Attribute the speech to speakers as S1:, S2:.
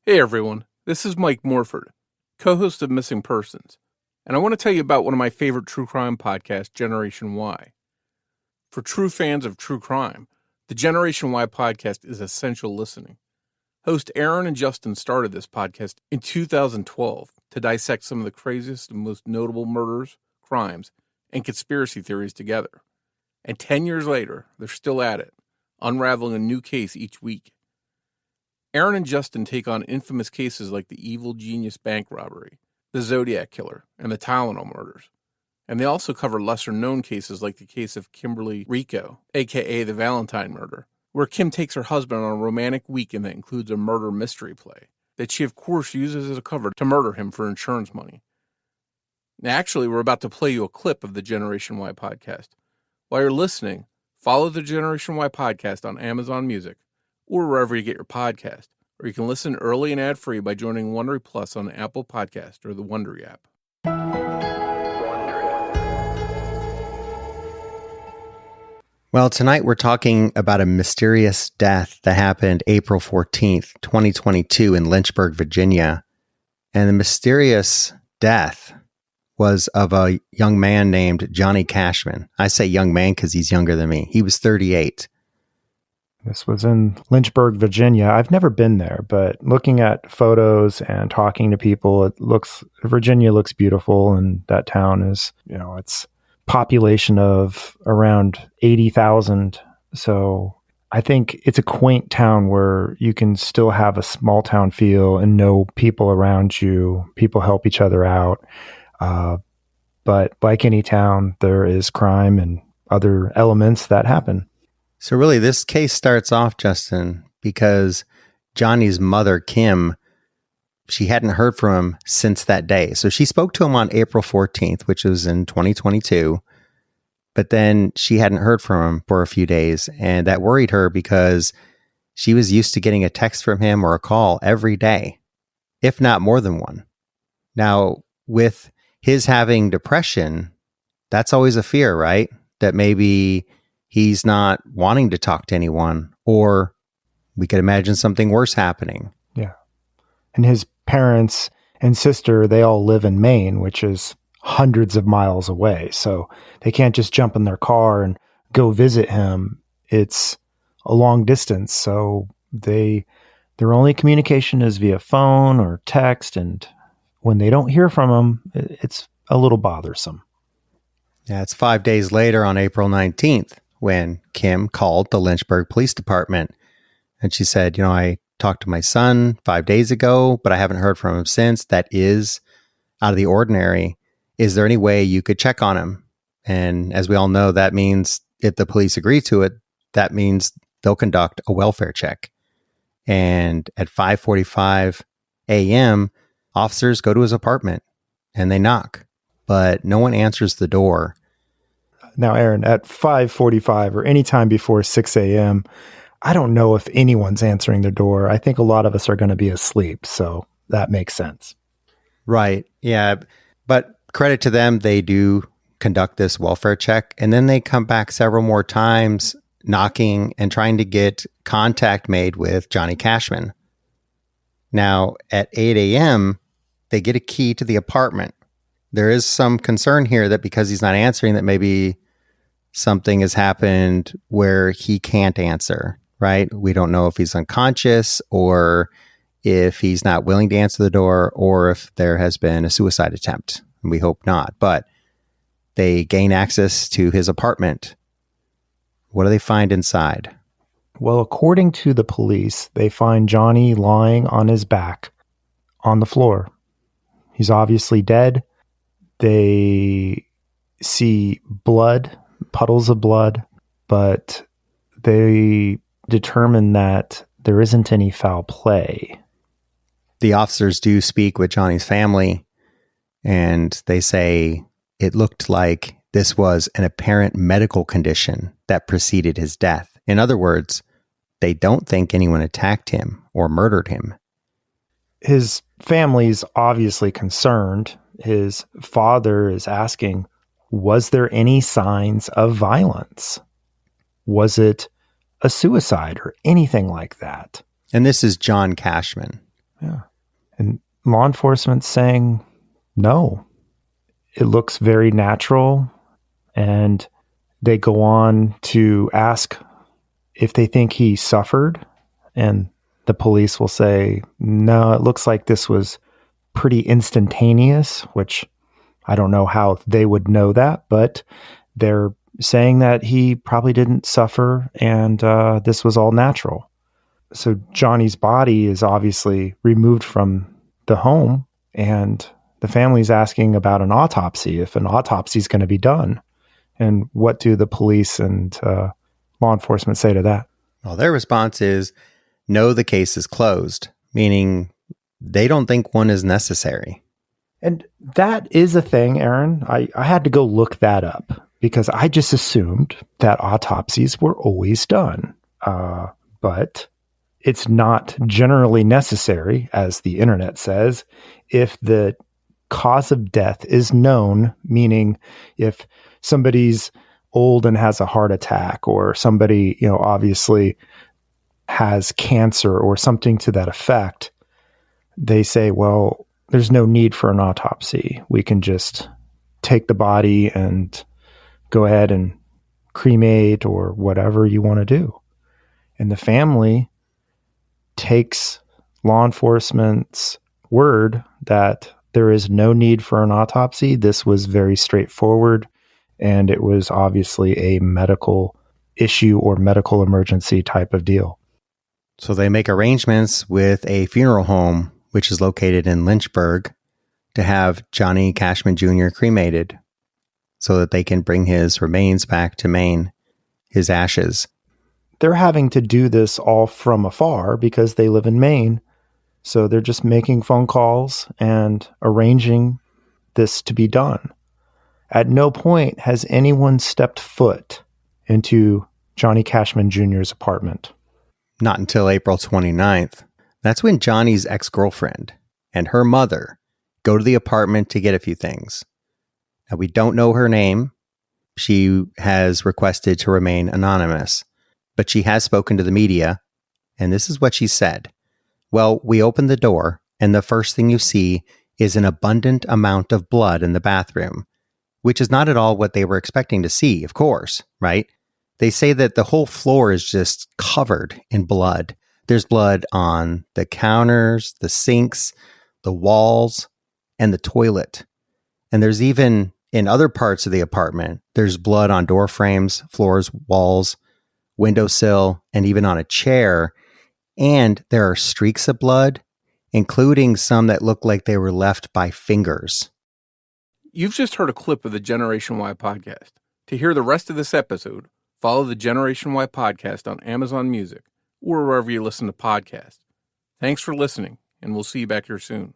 S1: Hey everyone, this is Mike Morford, co-host of Missing Persons, and I want to tell you about one of my favorite true crime podcasts, Generation Y. For true fans of true crime, the Generation Y podcast is essential listening. Host Aaron and Justin started this podcast in 2012 to dissect some of the craziest and most notable murders, crimes, and conspiracy theories together. And 10 years later, they're still at it, unraveling a new case each week. Aaron and Justin take on infamous cases like the Evil Genius bank robbery, the Zodiac killer, and the Tylenol murders. And they also cover lesser-known cases like the case of Kimberly Rico, a.k.a. the Valentine murder, where Kim takes her husband on a romantic weekend that includes a murder mystery play that she, of course, uses as a cover to murder him for insurance money. Now, actually, we're about to play you a clip of the Generation Y podcast. While you're listening, follow the Generation Y podcast on Amazon Music, or wherever you get your podcast, or you can listen early and ad-free by joining Wondery Plus on Apple Podcast or the Wondery app.
S2: Well, tonight we're talking about a mysterious death that happened April 14th, 2022 in Lynchburg, Virginia. And the mysterious death was of a young man named Johnny Cashman. I say young man because he's younger than me. He was 38.
S3: This was in Lynchburg, Virginia. I've never been there, but looking at photos and talking to people, Virginia looks beautiful, and that town is, it's population of around 80,000. So I think it's a quaint town where you can still have a small town feel and know people around you. People help each other out. But like any town, there is crime and other elements that happen.
S2: So really, this case starts off, Justin, because Johnny's mother, Kim, she hadn't heard from him since that day. So she spoke to him on April 14th, which was in 2022. But then she hadn't heard from him for a few days. And that worried her because she was used to getting a text from him or a call every day, if not more than one. Now, with his having depression, that's always a fear, right? That maybe he's not wanting to talk to anyone, or we could imagine something worse happening.
S3: Yeah. And his parents and sister, they all live in Maine, which is hundreds of miles away. So they can't just jump in their car and go visit him. It's a long distance. So their only communication is via phone or text. And when they don't hear from him, it's a little bothersome.
S2: Yeah, it's 5 days later on April 19th. When Kim called the Lynchburg Police Department, and she said, I talked to my son 5 days ago, but I haven't heard from him since. That is out of the ordinary. Is there any way you could check on him? And as we all know, that means if the police agree to it, that means they'll conduct a welfare check. And at 5:45 a.m., officers go to his apartment and they knock, but no one answers the door.
S3: Now, Aaron, at 5:45 or any time before 6 a.m., I don't know if anyone's answering the door. I think a lot of us are going to be asleep, so that makes sense.
S2: Right. Yeah. But credit to them, they do conduct this welfare check, and then they come back several more times knocking and trying to get contact made with Johnny Cashman. Now, at 8 a.m., they get a key to the apartment. There is some concern here that because he's not answering, that maybe something has happened where he can't answer, right? We don't know if he's unconscious or if he's not willing to answer the door or if there has been a suicide attempt. We hope not, but they gain access to his apartment. What do they find inside?
S3: Well, according to the police, they find Johnny lying on his back on the floor. He's obviously dead. They see blood, puddles of blood, but they determine that there isn't any foul play.
S2: The officers do speak with Johnny's family, and they say it looked like this was an apparent medical condition that preceded his death. In other words, they don't think anyone attacked him or murdered him.
S3: His family's obviously concerned. His father is asking, was there any signs of violence? Was it a suicide or anything like that?
S2: And this is John Cashman.
S3: Yeah. And law enforcement saying no. It looks very natural. And they go on to ask if they think he suffered. And the police will say, no, it looks like this was pretty instantaneous, which I don't know how they would know that, but they're saying that he probably didn't suffer and this was all natural. So Johnny's body is obviously removed from the home, and the family's asking about an autopsy, if an autopsy is going to be done. And what do the police and law enforcement say to that?
S2: Well, their response is, no, the case is closed, meaning they don't think one is necessary.
S3: And that is a thing, Aaron. I had to go look that up because I just assumed that autopsies were always done. But it's not generally necessary, as the internet says, if the cause of death is known, meaning if somebody's old and has a heart attack, or somebody, obviously has cancer or something to that effect. They say, well, there's no need for an autopsy. We can just take the body and go ahead and cremate or whatever you want to do. And the family takes law enforcement's word that there is no need for an autopsy. This was very straightforward, and it was obviously a medical issue or medical emergency type of deal.
S2: So they make arrangements with a funeral home, which is located in Lynchburg, to have Johnny Cashman Jr. cremated so that they can bring his remains back to Maine, his ashes.
S3: They're having to do this all from afar because they live in Maine. So they're just making phone calls and arranging this to be done. At no point has anyone stepped foot into Johnny Cashman Jr.'s apartment.
S2: Not until April 29th. That's when Johnny's ex-girlfriend and her mother go to the apartment to get a few things. Now, we don't know her name. She has requested to remain anonymous, but she has spoken to the media, and this is what she said. Well, we opened the door, and the first thing you see is an abundant amount of blood in the bathroom, which is not at all what they were expecting to see, of course, right? They say that the whole floor is just covered in blood. There's blood on the counters, the sinks, the walls, and the toilet. And there's even, in other parts of the apartment, there's blood on door frames, floors, walls, windowsill, and even on a chair. And there are streaks of blood, including some that look like they were left by fingers.
S1: You've just heard a clip of the Generation Y podcast. To hear the rest of this episode, follow the Generation Y podcast on Amazon Music or wherever you listen to podcasts. Thanks for listening, and we'll see you back here soon.